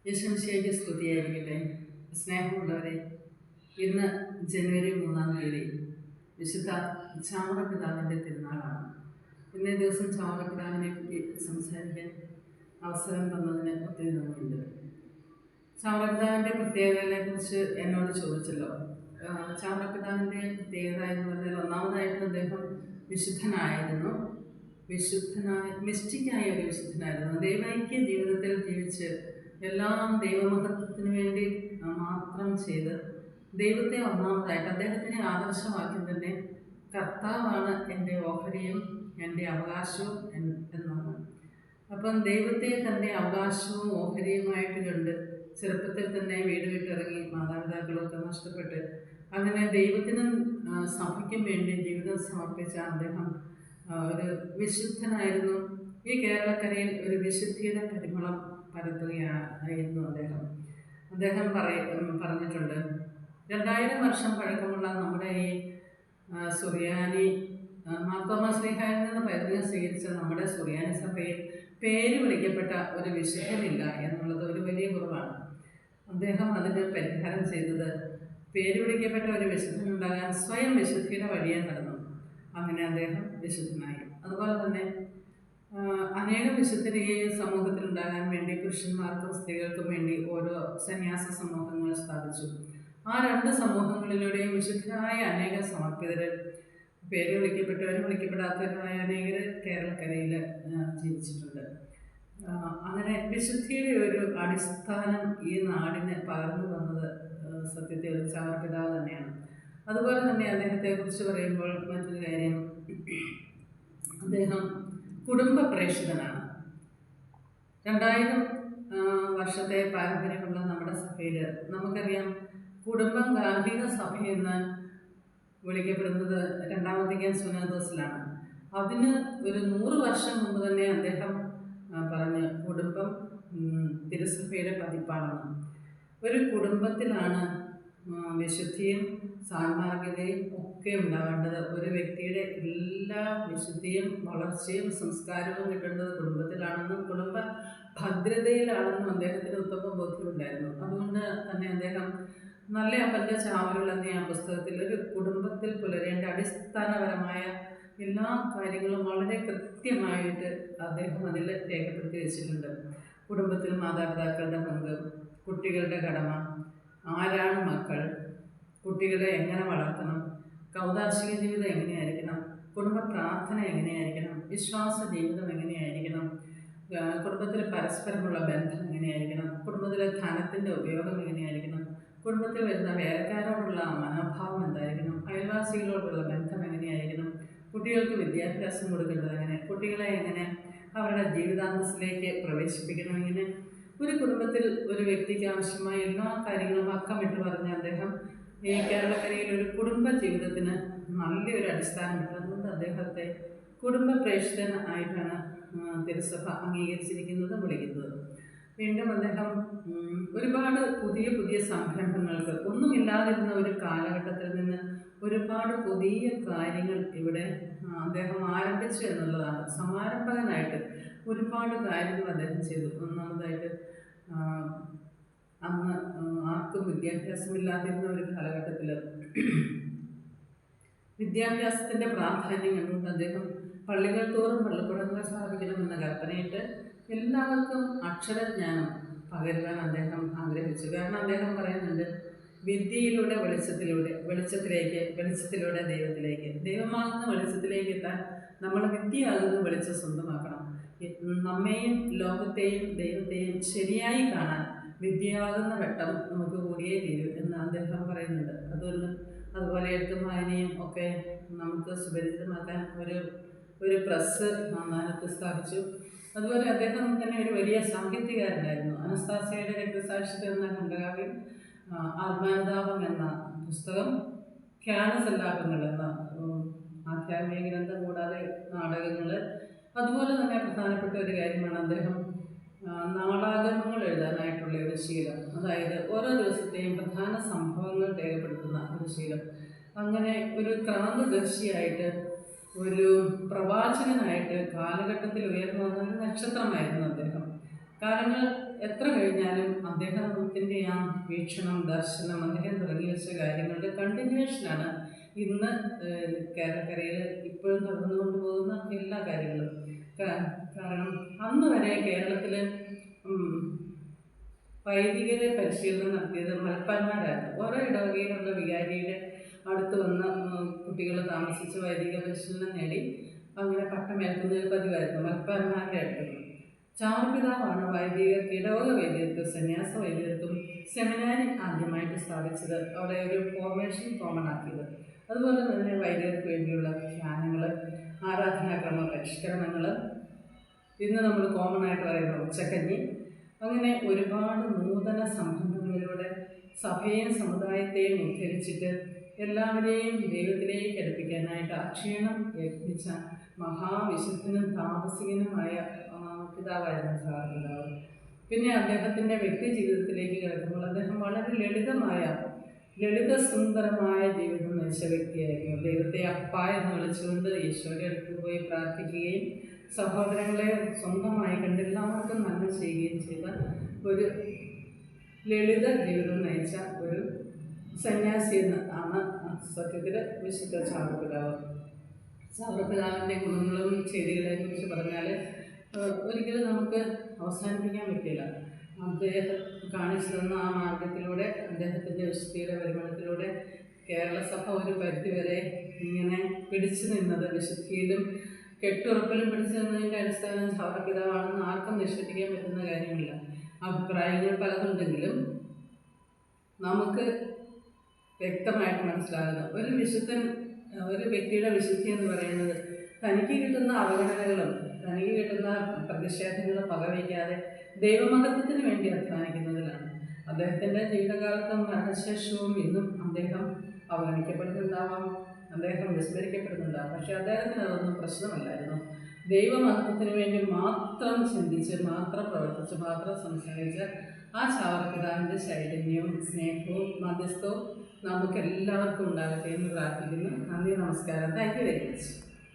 യേശുമിശിഹായ്ക്ക് സ്തുതിയായിരിക്കട്ടെ. സ്നേഹമുള്ളവരെ, ഇന്ന് ജനുവരി 3-ാം തീയതി വിശുദ്ധ ചാമറപിതാവിൻ്റെ തിരുനാളാണ്. ഇന്നേ ദിവസം ചാമറപിതാവിനെ പറ്റി സംസാരിക്കാൻ അവസരം തന്നതിന് ഒത്തിരി നന്ദിയുണ്ട്. ചാമറപിതാവിൻ്റെ പ്രത്യേകതകളെക്കുറിച്ച് എന്നോട് ചോദിച്ചല്ലോ. ചാമറപിതാവിൻ്റെ പ്രത്യേകത എന്ന് പറഞ്ഞാൽ, ഒന്നാമതായിട്ട് അദ്ദേഹം വിശുദ്ധനായിരുന്നു. മിസ്റ്റിക്കായ ഒരു വിശുദ്ധനായിരുന്നു. ദൈവൈക്യ ജീവിതത്തിൽ ജീവിച്ച് എല്ലാം ദൈവമഹത്വത്തിന് വേണ്ടി മാത്രം ചെയ്ത് ദൈവത്തെ ഒന്നാമതായിട്ട് അദ്ദേഹത്തിനെ ആദർശവാക്യം തന്നെ കർത്താവാണ് എൻ്റെ ഓഹരിയും എൻ്റെ അവകാശവും എന്നാണ്. അപ്പം ദൈവത്തെ തൻ്റെ അവകാശവും ഓഹരിയുമായിട്ട് കണ്ട് ചെറുപ്പത്തിൽ തന്നെ വീട് വിട്ടിറങ്ങി മാതാപിതാക്കളൊക്കെ നഷ്ടപ്പെട്ട് അങ്ങനെ ദൈവത്തിനും സഭയ്ക്കും വേണ്ടി ജീവിതം സമർപ്പിച്ച അദ്ദേഹം ഒരു വിശുദ്ധനായിരുന്നു. ഈ കേരളക്കരയിൽ ഒരു വിശുദ്ധിയുടെ പരിമളം പരത്തുകയായിരുന്നു അദ്ദേഹം പറഞ്ഞിട്ടുണ്ട്, 2000 വർഷം പഴക്കമുള്ള നമ്മുടെ ഈ സുറിയാനി മാർത്തോമാ ശ്ലീഹായിൽ നിന്ന് പൈതൃകം സ്വീകരിച്ച നമ്മുടെ സുറിയാനി സഭയിൽ പേര് വിളിക്കപ്പെട്ട ഒരു വിശുദ്ധനില്ല എന്നുള്ളത് ഒരു വലിയ കുറവാണ്. അദ്ദേഹം അതിന് പരിഹാരം ചെയ്തത് പേര് വിളിക്കപ്പെട്ട ഒരു വിശുദ്ധനുണ്ടാകാൻ സ്വയം വിശുദ്ധിയുടെ വഴിയെ നടന്നു. അങ്ങനെ അദ്ദേഹം വിശുദ്ധനായി. അതുപോലെ തന്നെ അനേകം വിശുദ്ധരെ സമൂഹത്തിലുണ്ടാകാൻ വേണ്ടി പുരുഷന്മാർക്കും സ്ത്രീകൾക്കും വേണ്ടി ഓരോ സന്യാസ സമൂഹങ്ങൾ സ്ഥാപിച്ചു. ആ 2 സമൂഹങ്ങളിലൂടെയും വിശുദ്ധരായ അനേകം സമർപ്പിതർ, പേര് വിളിക്കപ്പെട്ടവരും വിളിക്കപ്പെടാത്തവരുമായ അനേകർ കേരളക്കരയിൽ ജീവിച്ചിട്ടുണ്ട്. അങ്ങനെ വിശുദ്ധിയുടെ ഒരു അടിസ്ഥാനം ഈ നാടിന് പകർന്നു തന്നത് സത്യത്തിൽ ചാമറപിതാവ് തന്നെയാണ്. അതുപോലെ തന്നെ അദ്ദേഹത്തെക്കുറിച്ച് പറയുമ്പോൾ മറ്റൊരു കാര്യം, അദ്ദേഹം കുടുംബ പ്രേക്ഷിതനാണ്. 2000 വർഷത്തെ പാരമ്പര്യമുള്ള നമ്മുടെ സഭയിൽ നമുക്കറിയാം, കുടുംബം ഗാർഹിക സഭയെന്ന് വിളിക്കപ്പെടുന്നത് 2-ാം വത്തിക്കാൻ സുനഹദോസിലാണ്. അതിന് ഒരു 100 വർഷം മുമ്പ് തന്നെ അദ്ദേഹം പറഞ്ഞ് കുടുംബം തിരുസഭയുടെ പതിപ്പാണെന്ന്. ഒരു കുടുംബത്തിലാണ് വിശുദ്ധിയും സാന്മാർഗികതയും ഒക്കെ ഉണ്ടാവേണ്ടത്. ഒരു വ്യക്തിയുടെ എല്ലാ വിശുദ്ധിയും വളർച്ചയും സംസ്കാരവും കിട്ടേണ്ടത് കുടുംബത്തിലാണെന്നും കുടുംബ ഭദ്രതയിലാണെന്നും അദ്ദേഹത്തിന് ഉത്തമ ബോധ്യമുണ്ടായിരുന്നു. അതുകൊണ്ട് തന്നെ അദ്ദേഹം നല്ല അപ്പൻ്റെ ചാവലുകൾ എന്ന ആ പുസ്തകത്തിൽ ഒരു കുടുംബത്തിൽ പുലരേണ്ട അടിസ്ഥാനപരമായ എല്ലാ കാര്യങ്ങളും വളരെ കൃത്യമായിട്ട് അദ്ദേഹം അതിൽ രേഖപ്പെടുത്തി വെച്ചിട്ടുണ്ട്. കുടുംബത്തിൽ മാതാപിതാക്കളുടെ പങ്ക്, കുട്ടികളുടെ കടമ, ആരാണ് മക്കൾ, കുട്ടികളെ എങ്ങനെ വളർത്തണം, കൗദാശിക ജീവിതം എങ്ങനെയായിരിക്കണം, കുടുംബ പ്രാർത്ഥന എങ്ങനെയായിരിക്കണം, വിശ്വാസ ജീവിതം എങ്ങനെയായിരിക്കണം, കുടുംബത്തിൽ പരസ്പരമുള്ള ബന്ധം എങ്ങനെയായിരിക്കണം, കുടുംബത്തിലെ ധനത്തിൻ്റെ ഉപയോഗം എങ്ങനെയായിരിക്കണം, കുടുംബത്തിൽ വരുന്ന വേലക്കാരോടുള്ള മനോഭാവം എന്തായിരിക്കണം, അയൽവാസികളോടുള്ള ബന്ധം എങ്ങനെയായിരിക്കണം, കുട്ടികൾക്ക് വിദ്യാഭ്യാസം കൊടുക്കേണ്ടത് എങ്ങനെ, കുട്ടികളെ എങ്ങനെ അവരുടെ ജീവിതാന്തസ്സിലേക്ക് പ്രവേശിപ്പിക്കണം, ഇങ്ങനെ ഒരു കുടുംബത്തിൽ ഒരു വ്യക്തിക്ക് ആവശ്യമായ എല്ലാ കാര്യങ്ങളും അക്കമിട്ട് പറഞ്ഞ് അദ്ദേഹം ഈ കേരളക്കരയിൽ ഒരു കുടുംബ ജീവിതത്തിന് നല്ലൊരു അടിസ്ഥാനമിട്ട്, അതുകൊണ്ട് അദ്ദേഹത്തെ കുടുംബ പ്രേക്ഷിതൻ ആയിട്ടാണ് തിരുസഭ അംഗീകരിച്ചിരിക്കുന്നത്, വിളിക്കുന്നത്. വീണ്ടും അദ്ദേഹം ഒരുപാട് പുതിയ സംരംഭങ്ങൾക്ക്, ഒന്നുമില്ലാതിരുന്ന ഒരു കാലഘട്ടത്തിൽ നിന്ന് ഒരുപാട് പുതിയ കാര്യങ്ങൾ ഇവിടെ അദ്ദേഹം ആരംഭിച്ചു എന്നുള്ളതാണ്. സമാരംഭകനായിട്ട് ഒരുപാട് കാര്യങ്ങൾ അദ്ദേഹം ചെയ്തു. ഒന്നാമതായിട്ട്, അന്ന് ആർക്കും വിദ്യാഭ്യാസമില്ലാതിരുന്ന ഒരു കാലഘട്ടത്തിൽ വിദ്യാഭ്യാസത്തിൻ്റെ പ്രാധാന്യം കണ്ടുകൊണ്ട് അദ്ദേഹം പള്ളികൾ തോറും പള്ളിക്കൂടങ്ങൾ സ്ഥാപിക്കണമെന്ന കൽപ്പനയിട്ട് എല്ലാവർക്കും അക്ഷരജ്ഞാനം പകരുവാൻ അദ്ദേഹം ആഗ്രഹിച്ചു. കാരണം അദ്ദേഹം പറയുന്നുണ്ട്, വിദ്യയിലൂടെ വെളിച്ചത്തിലൂടെ ദൈവമാകുന്ന വെളിച്ചത്തിലേക്ക് എത്താൻ നമ്മൾ വിദ്യയാകുന്ന വെളിച്ചം സ്വന്തമാക്കണം. നമ്മെയും ലോകത്തെയും ദൈവത്തെയും ശരിയായി കാണാൻ വിദ്യയാകുന്ന വെട്ടം നമുക്ക് കൂടിയേ തീരും എന്ന് അദ്ദേഹം പറയുന്നുണ്ട്. അതുപോലെ എഴുത്തും വായനയും ഒക്കെ നമുക്ക് സുപരിചിതമാക്കാൻ ഒരു പ്രസ് നാനത്ത് സ്ഥാപിച്ചു. അതുപോലെ അദ്ദേഹം തന്നെ ഒരു വലിയ സാഹിത്യകാരനായിരുന്നു. അനസ്താസിയയുടെ രക്തസാക്ഷിത്വം എന്ന ഖണ്ഡകാവ്യം, ആത്മാനുതാപം എന്ന പുസ്തകം, ഖ്യാനസല്ലാപങ്ങൾ എന്ന ആധ്യാത്മിക ഗ്രന്ഥം, കൂടാതെ നാടകങ്ങൾ. അതുപോലെ തന്നെ പ്രധാനപ്പെട്ട ഒരു കാര്യമാണ് അദ്ദേഹം നാടാഗമങ്ങൾ എഴുതാനായിട്ടുള്ള ഒരു ശീലം. അതായത് ഓരോ ദിവസത്തെയും പ്രധാന സംഭവങ്ങൾ രേഖപ്പെടുത്തുന്ന ഒരു ശീലം. അങ്ങനെ ഒരു ക്രാന്തദർശിയായിട്ട്, ഒരു പ്രവാചകനായിട്ട് കാലഘട്ടത്തിൽ ഉയർന്നു വന്ന ഒരു നക്ഷത്രമായിരുന്നു അദ്ദേഹം. കാലങ്ങൾ എത്ര കഴിഞ്ഞാലും അദ്ദേഹത്തിൻ്റെ ആ വീക്ഷണം, ദർശനം, അദ്ദേഹം തുടങ്ങി വെച്ച കാര്യങ്ങളുടെ കണ്ടിന്യൂഷനാണ് ഇന്ന് കേരളക്കരയിൽ ഇപ്പോഴും തുടർന്നു കൊണ്ടുപോകുന്ന എല്ലാ കാര്യങ്ങളും. കാരണം അന്ന് വരെ കേരളത്തിൽ വൈദികരെ പരിശീലനം നടത്തിയത് മൽപ്പാന്മാരായിരുന്നു. ഓരോ ഇടവകയിലുള്ള വികാരിയുടെ അടുത്ത് വന്ന കുട്ടികൾ താമസിച്ച് വൈദിക പരിശീലനം നേടി അങ്ങനെ പട്ടമേൽക്കുന്നത് പതിവായിരുന്നു മൽപ്പാന്മാരുടെ അടുത്ത്. ചാവറപിതാവാണ് വൈദികർക്ക്, ഇടവക വൈദികർക്കും സന്യാസ വൈദികർക്കും സെമിനാരി ആദ്യമായിട്ട് സ്ഥാപിച്ചത്, അവിടെ ഒരു ഫോർമേഷൻ കോമൺ ആക്കിയത്. അതുപോലെ തന്നെ വൈദികർക്ക് വേണ്ടിയുള്ള ധ്യാനങ്ങൾ, ആരാധനാക്രമ പരിഷ്കരണങ്ങൾ, ഇന്ന് നമ്മൾ കോമൺ ആയിട്ട് പറയുന്ന ഉച്ചക്കഞ്ഞി, അങ്ങനെ ഒരുപാട് നൂതന സംരംഭങ്ങളിലൂടെ സഭയെയും സമുദായത്തെയും ഉദ്ധരിച്ചിട്ട് എല്ലാവരെയും ദൈവത്തിലേക്ക് അടുപ്പിക്കാനായിട്ട് അക്ഷീണം യത്നിച്ച മഹാവിശുദ്ധനും താമസികനുമായ പിതാവായിരുന്നു ചാവറപിതാവ്. പിന്നെ അദ്ദേഹത്തിൻ്റെ വ്യക്തി ജീവിതത്തിലേക്ക് കിടക്കുമ്പോൾ അദ്ദേഹം വളരെ ലളിതസുന്ദരമായ ജീവിതം നയിച്ച വ്യക്തിയായിരുന്നു. ദൈവത്തെ അപ്പ എന്ന് വിളിച്ചുകൊണ്ട് ഈശോയുടെ അടുത്ത് പോയി പ്രാർത്ഥിക്കുകയും സഹോദരങ്ങളെ സ്വന്തമായി കണ്ട് എല്ലാവർക്കും നന്മ ചെയ്യുകയും ചെയ്ത ഒരു ലളിത ജീവിതം നയിച്ച ഒരു സന്യാസി ആണ് സത്യത്തിൽ വിശുദ്ധ ചാവറപിതാവ്. ചാവറപിതാവിൻ്റെ ഗുണങ്ങളും ചെയ്തികളെ കുറിച്ച് പറഞ്ഞാൽ ഒരിക്കലും നമുക്ക് അവസാനിപ്പിക്കാൻ പറ്റില്ല. അദ്ദേഹം കാണിച്ചു തന്ന ആ മാർഗത്തിലൂടെ, അദ്ദേഹത്തിൻ്റെ വിശുദ്ധിയുടെ പരിമളത്തിലൂടെ കേരള സഭ ഒരു പരിധിവരെ ഇങ്ങനെ പിടിച്ചു നിന്നത്, വിശുദ്ധിയിലും കെട്ടുറപ്പിലും പിടിച്ചു നിന്നതിൻ്റെ അടിസ്ഥാനം ചാവറപിതാവാണെന്ന് ആർക്കും നിഷേധിക്കാൻ പറ്റുന്ന കാര്യമില്ല. അഭിപ്രായങ്ങൾ പലതുണ്ടെങ്കിലും നമുക്ക് വ്യക്തമായിട്ട് മനസ്സിലാകുന്ന ഒരു വ്യക്തിയുടെ വിശുദ്ധി എന്ന് പറയുന്നത് തനിക്ക് കിട്ടുന്ന അവഗണനകളും തനിക്ക് കിട്ടുന്ന പ്രതിഷേധങ്ങളും വകവയ്ക്കാതെ ദൈവമഹത്വത്തിന് വേണ്ടി അധ്വാനിക്കുന്നതിലാണ്. അദ്ദേഹത്തിൻ്റെ ജീവിതകാലത്തും മരണശേഷവും ഇന്നും അദ്ദേഹം അവഗണിക്കപ്പെടുന്നുണ്ടാവാം, അദ്ദേഹം വിസ്മരിക്കപ്പെടുന്നുണ്ടാവാം. പക്ഷേ അദ്ദേഹത്തിന് അതൊന്നും പ്രശ്നമല്ലായിരുന്നു. ദൈവമഹത്വത്തിന് വേണ്ടി മാത്രം ചിന്തിച്ച്, മാത്രം പ്രവർത്തിച്ച്, മാത്രം സംസാരിച്ച് ആ ചാവറപിതാവിൻ്റെ ചൈതന്യവും സ്നേഹവും മധ്യസ്ഥവും നമുക്കെല്ലാവർക്കും ഉണ്ടാകട്ടെ എന്ന് പ്രാർത്ഥിക്കുന്നു. നന്ദി, നമസ്കാരം. Thank you very much.